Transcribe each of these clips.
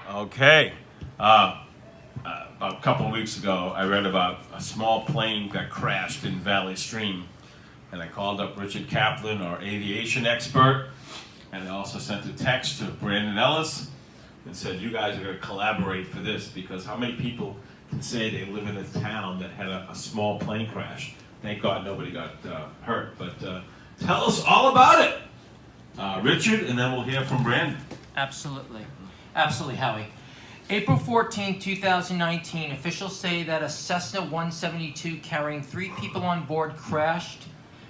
Okay. A couple of weeks ago, I read about a small plane that crashed in Valley Stream. And I called up Richard Kaplan, our aviation expert, and I also sent a text to Brandon Ellis and said, you guys are going to collaborate for this, because how many people can say they live in a town that had a small plane crash? Thank God nobody got hurt, but tell us all about it, Richard, and then we'll hear from Brandon. Absolutely. Absolutely, Howie. April 14, 2019, officials say that a Cessna 172 carrying 3 people on board crashed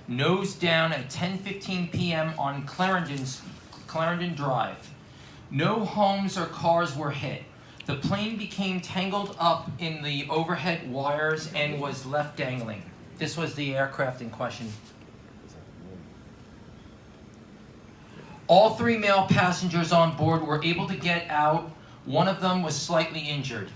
nose down at 10:15 p.m. on Clarendon Drive. No homes or cars were hit. The plane became tangled up in the overhead wires and was left dangling. This was the aircraft in question. All 3 male passengers on board were able to get out. One of them was slightly injured.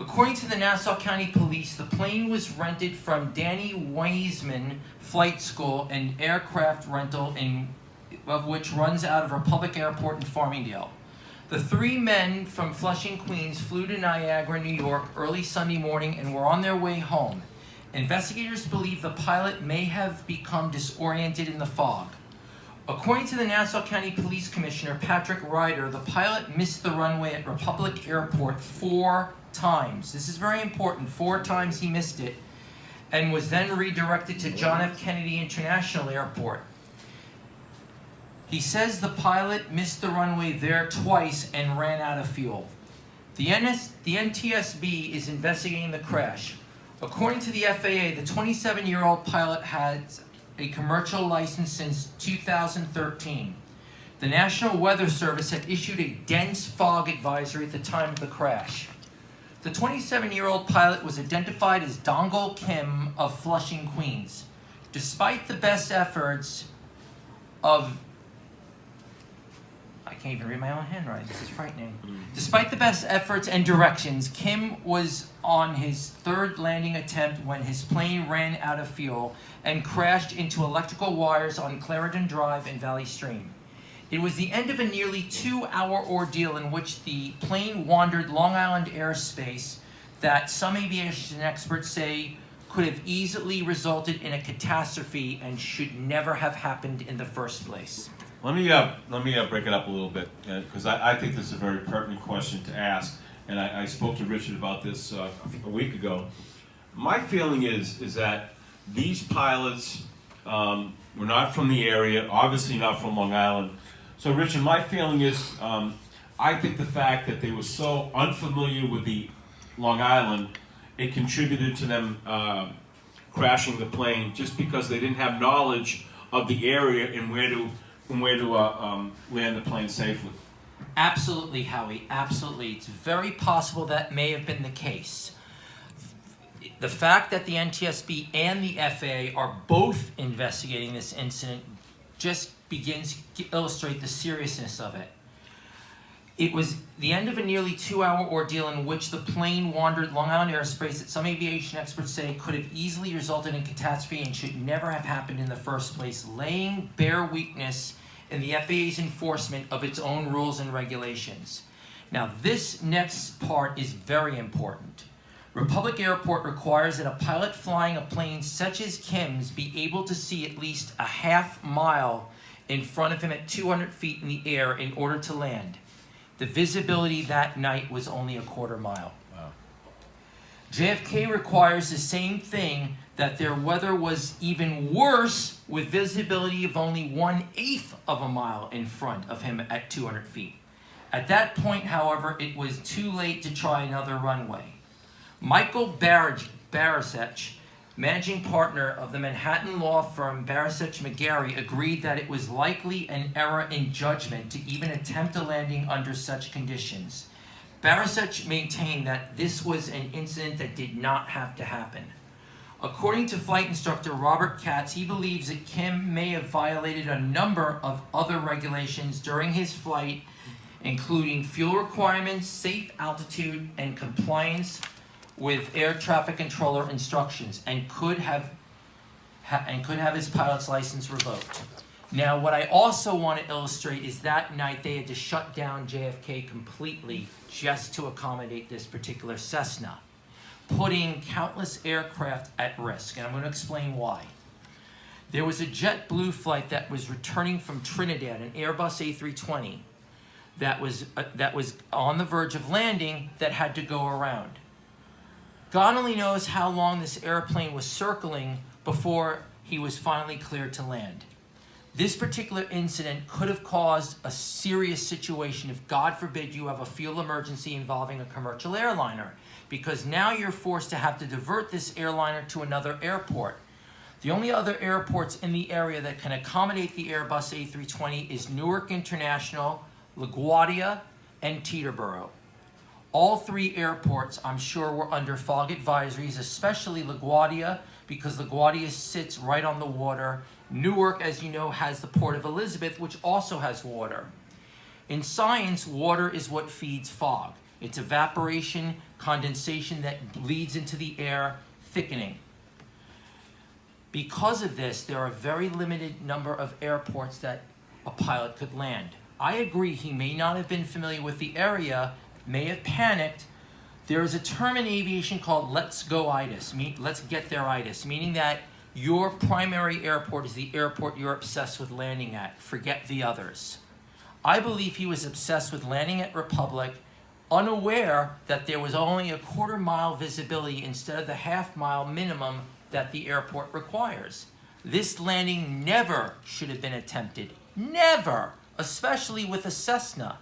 According to the Nassau County Police, the plane was rented from Danny Weisman Flight School, an aircraft rental of which runs out of Republic Airport in Farmingdale. The 3 men from Flushing, Queens flew to Niagara, New York early Sunday morning and were on their way home. Investigators believe the pilot may have become disoriented in the fog. According to the Nassau County Police Commissioner, Patrick Ryder, the pilot missed the runway at Republic Airport 4 times. This is very important. 4 times he missed it, and was then redirected to John F. Kennedy International Airport. He says the pilot missed the runway there twice and ran out of fuel. The NTSB is investigating the crash. According to the FAA, the 27-year-old pilot has a commercial license since 2013. The National Weather Service had issued a dense fog advisory at the time of the crash. The 27-year-old pilot was identified as Dongle Kim of Flushing, Queens. Despite the best efforts of... I can't even read my own handwriting, this is frightening. Despite the best efforts and directions, Kim was on his 3rd landing attempt when his plane ran out of fuel and crashed into electrical wires on Clarendon Drive and Valley Stream. It was the end of a nearly 2-hour ordeal in which the plane wandered Long Island airspace that some aviation experts say could have easily resulted in a catastrophe and should never have happened in the first place. Let me break it up a little bit, because I think this is a very pertinent question to ask, and I spoke to Richard about this a week ago. My feeling is that these pilots were not from the area, obviously not from Long Island. So Richard, my feeling is, I think the fact that they were so unfamiliar with the Long Island, it contributed to them crashing the plane, just because they didn't have knowledge of the area and where to land the plane safely. Absolutely, Howie, absolutely. It's very possible that may have been the case. The fact that the NTSB and the FAA are both investigating this incident just begins to illustrate the seriousness of it. It was the end of a nearly 2-hour ordeal in which the plane wandered Long Island airspace that some aviation experts say could have easily resulted in catastrophe and should never have happened in the first place, laying bare weakness in the FAA's enforcement of its own rules and regulations. Now, this next part is very important. Republic Airport requires that a pilot flying a plane such as Kim's be able to see at least a half mile in front of him at 200 feet in the air in order to land. The visibility that night was only a quarter mile. Wow. JFK requires the same thing, that their weather was even worse with visibility of only 1/8 of a mile in front of him at 200 feet. At that point, however, it was too late to try another runway. Michael Barasech, managing partner of the Manhattan law firm Barasech McGarry, agreed that it was likely an error in judgment to even attempt a landing under such conditions. Barasech maintained that this was an incident that did not have to happen. According to flight instructor Robert Katz, he believes that Kim may have violated a number of other regulations during his flight, including fuel requirements, safe altitude, and compliance with air traffic controller instructions, and could have his pilot's license revoked. Now, what I also want to illustrate is that night they had to shut down JFK completely just to accommodate this particular Cessna, putting countless aircraft at risk, and I'm going to explain why. There was a JetBlue flight that was returning from Trinidad, an Airbus A320, that was on the verge of landing that had to go around. God only knows how long this airplane was circling before he was finally cleared to land. This particular incident could have caused a serious situation if, God forbid, you have a fuel emergency involving a commercial airliner, because now you're forced to have to divert this airliner to another airport. The only other airports in the area that can accommodate the Airbus A320 is Newark International, LaGuardia, and Teterboro. All three airports, I'm sure, were under fog advisories, especially LaGuardia, because LaGuardia sits right on the water. Newark, as you know, has the Port of Elizabeth, which also has water. In science, water is what feeds fog. It's evaporation, condensation that bleeds into the air, thickening. Because of this, there are a very limited number of airports that a pilot could land. I agree he may not have been familiar with the area, may have panicked. There is a term in aviation called let's go-itis, let's get there-itis, meaning that your primary airport is the airport you're obsessed with landing at. Forget the others. I believe he was obsessed with landing at Republic, unaware that there was only a quarter-mile visibility instead of the half-mile minimum that the airport requires. This landing never should have been attempted. Never! Especially with a Cessna.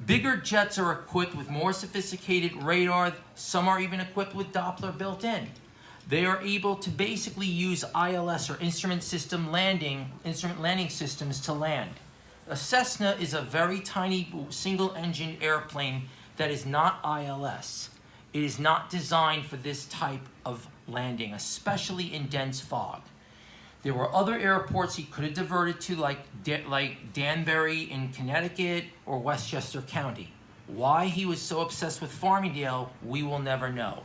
Bigger jets are equipped with more sophisticated radar. Some are even equipped with Doppler built in. They are able to basically use ILS, or instrument landing systems, to land. A Cessna is a very tiny single-engine airplane that is not ILS. It is not designed for this type of landing, especially in dense fog. There were other airports he could have diverted to, like Danbury in Connecticut or Westchester County. Why he was so obsessed with Farmingdale, we will never know.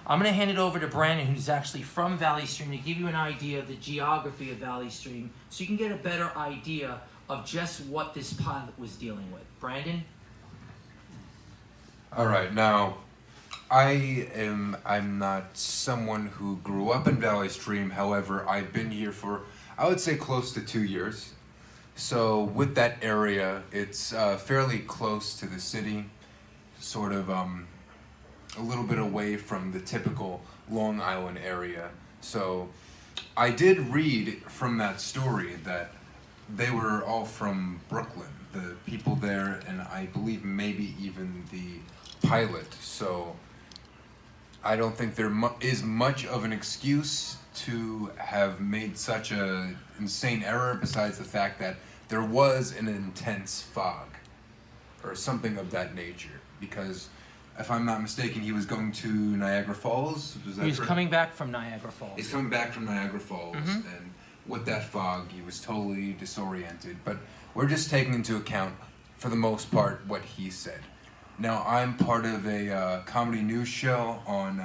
I'm going to hand it over to Brandon, who's actually from Valley Stream, to give you an idea of the geography of Valley Stream, so you can get a better idea of just what this pilot was dealing with. Brandon? All right, now, I'm not someone who grew up in Valley Stream. However, I've been here for, I would say, close to 2 years. So with that area, it's fairly close to the city, sort of a little bit away from the typical Long Island area. So I did read from that story that they were all from Brooklyn, the people there, and I believe maybe even the pilot. So I don't think there is much of an excuse to have made such an insane error, besides the fact that there was an intense fog or something of that nature. Because if I'm not mistaken, he was going to Niagara Falls. He was coming back from Niagara Falls. He's coming back from Niagara Falls, and with that fog, he was totally disoriented. But we're just taking into account, for the most part, what he said. Now, I'm part of a comedy news show on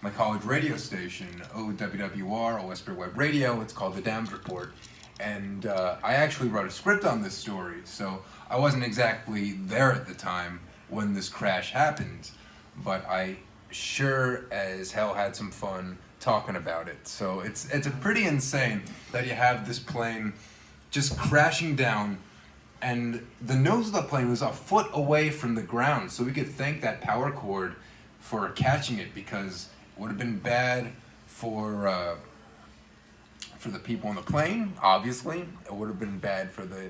my college radio station, OWWR, Westbury Web Radio. It's called The Dams Report. And I actually wrote a script on this story, so I wasn't exactly there at the time when this crash happened, but I sure as hell had some fun talking about it. So it's a pretty insane that you have this plane just crashing down, and the nose of the plane was a foot away from the ground, so we could thank that power cord for catching it, because it would have been bad for the people on the plane, obviously. It would have been bad for the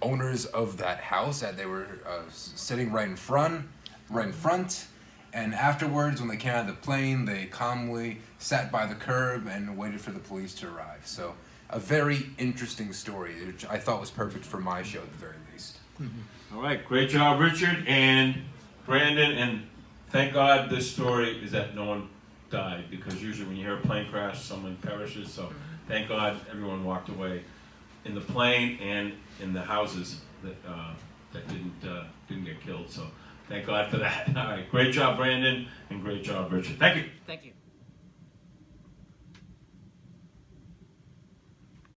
owners of that house that they were sitting right in front. And afterwards, when they came out of the plane, they calmly sat by the curb and waited for the police to arrive. So a very interesting story, which I thought was perfect for my show at the very least. All right, great job, Richard and Brandon, and thank God this story is that no one died, because usually when you hear a plane crash, someone perishes. So thank God everyone walked away in the plane and in the houses that didn't get killed. So thank God for that. All right, great job, Brandon, and great job, Richard. Thank you. Thank you.